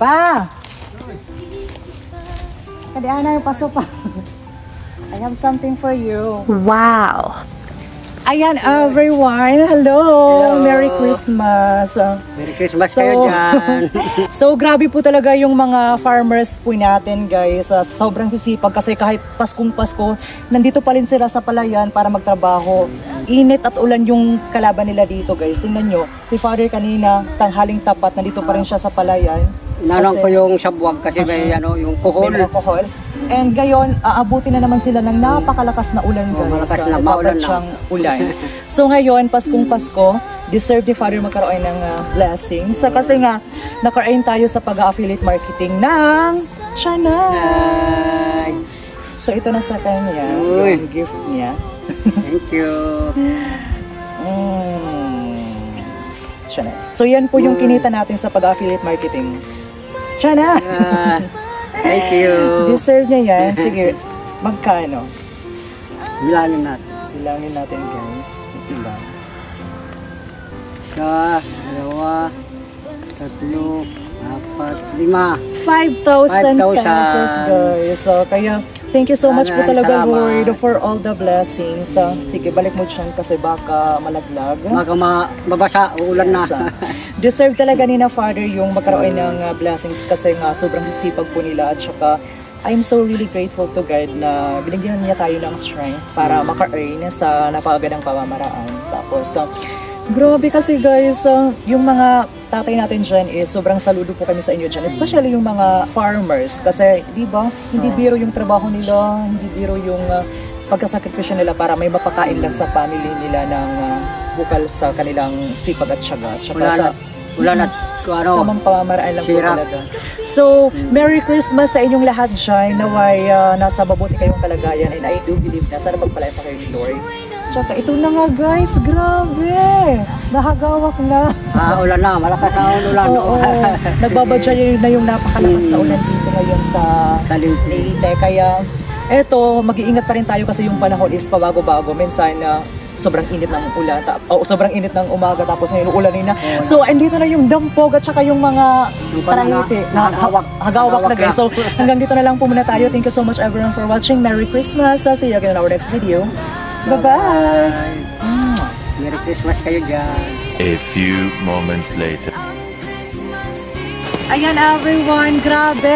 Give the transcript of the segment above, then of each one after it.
Pa! Kadiana, paso pa. I have something for you. Wow! Ayan, everyone. Hello. Merry Christmas. Merry Christmas kayo dyan. So, grabe po talaga yung mga farmers po natin, guys. Sobrang sisipag kasi kahit Paskong Pasko, nandito pa rin sila sa palayan para magtrabaho. Init at ulan yung kalaban nila dito, guys. Tingnan nyo, si Father kanina, tanghaling tapat, nandito pa rin siya sa palayan. Inanong ko yung sabwag kasi may yung kuhol. May alcohol. And ngayon, aabutin na naman sila ng napakalakas na ulan, guys. Malakas na maulan na. Ulan. So ngayon, Paskong Pasko, deserve ni Father magkaroon ng blessings. Kasi nga, naka-earn tayo sa pag-affiliate marketing ng Chanay. So ito na sa kanya, yung gift niya. Thank you. Chanay. So yan po yung kinita natin sa pag-affiliate marketing. Chanay! Thank you. Deserve niya yan. Sige, magkano? Bilangin natin. Bilangin natin, guys. Bilang. Isa, dalawa, tatlo, apat, lima. 5,000 pesos, guys. So, kaya, thank you so much po talaga, Lord, for all the blessings. Sige, balik mo dyan kasi baka malaglag. Baka mabasa, uulan na. Deserve talaga ni na Father yung magkaroon ng blessings kasi nga sobrang sisipag po nila at saka I'm so really grateful to God na binigyan niya tayo ng strength para maka-earn sa napakagandang pamamaraan. Tapos, grabe kasi guys, yung mga tatay natin dyan is sobrang saludo po kami sa inyo dyan. Especially yung mga farmers kasi, di ba, hindi biro yung trabaho nila, hindi biro yung pagkasakripisyo nila para may mapakain lang sa family nila ng bukal sa kanilang sipag at syaga. Ulan at tamang pamamaraan lang po talaga. So, Merry Christmas sa inyong lahat dyan. Naway nasa mabuti kayong kalagayan and I do believe na sana magpalain pa kayo ni Lord. Tsaka ito na nga guys, grabe! Nahagawak na. Ulan na, malakas na ulan. Oo, nagbabadya na yung napakalakas na ulan dito ngayon sa Leyte. Kaya, eto, mag-iingat pa rin tayo kasi yung panahon is pabago-bago. Minsan, sobrang init ng ulan, sobrang init ng umaga tapos ngayon ulanin na. So, andito na yung dampog at saka yung mga tarahiti na hagawak na guys. So, hanggang dito na lang po muna tayo. Thank you so much everyone for watching. Merry Christmas. See you again in our next video. Bye-bye! Merry Christmas kayo dyan. A few moments later. Ayan everyone, grabe!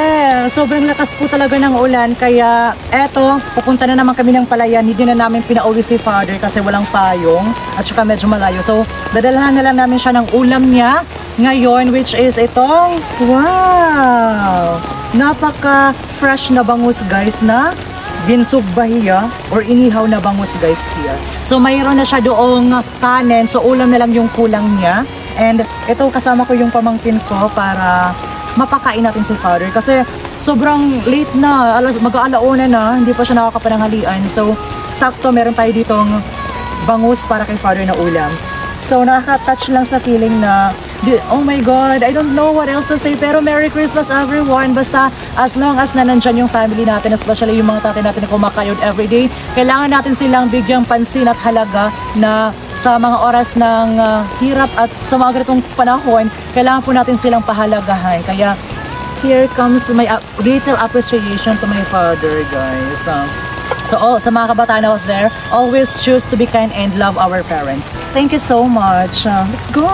Sobrang lakas po talaga ng ulan kaya eto, pupunta na naman kami ng palayan. Hindi na namin pinauwi si Father kasi walang payong at saka medyo malayo. So, dadalhan na lang namin siya ng ulam niya ngayon which is itong, wow! Napaka-fresh na bangus guys na binsog bahiya or inihaw na bangus guys here. So, mayroon na siya doong kanin. So, ulam na lang yung kulang niya. And ito kasama ko yung pamangkin ko para mapakain natin si Father kasi sobrang late na, mag-aalauna na, hindi pa siya nakakapananghalian. So, sakto meron tayo ditong bangus para kay Father na ulam. So, nakaka-touch lang sa feeling na, oh my God, I don't know what else to say, pero Merry Christmas everyone. Basta, as long as na nandyan yung family natin, especially yung mga tatay natin na kumakayod everyday, kailangan natin silang bigyang pansin at halaga na sa mga oras ng hirap at sa mga ganitong panahon, kailangan po natin silang pahalagahan. Kaya, here comes my little appreciation to my father, guys. So, sa mga kabataan out there, always choose to be kind and love our parents. Thank you so much. Let's go!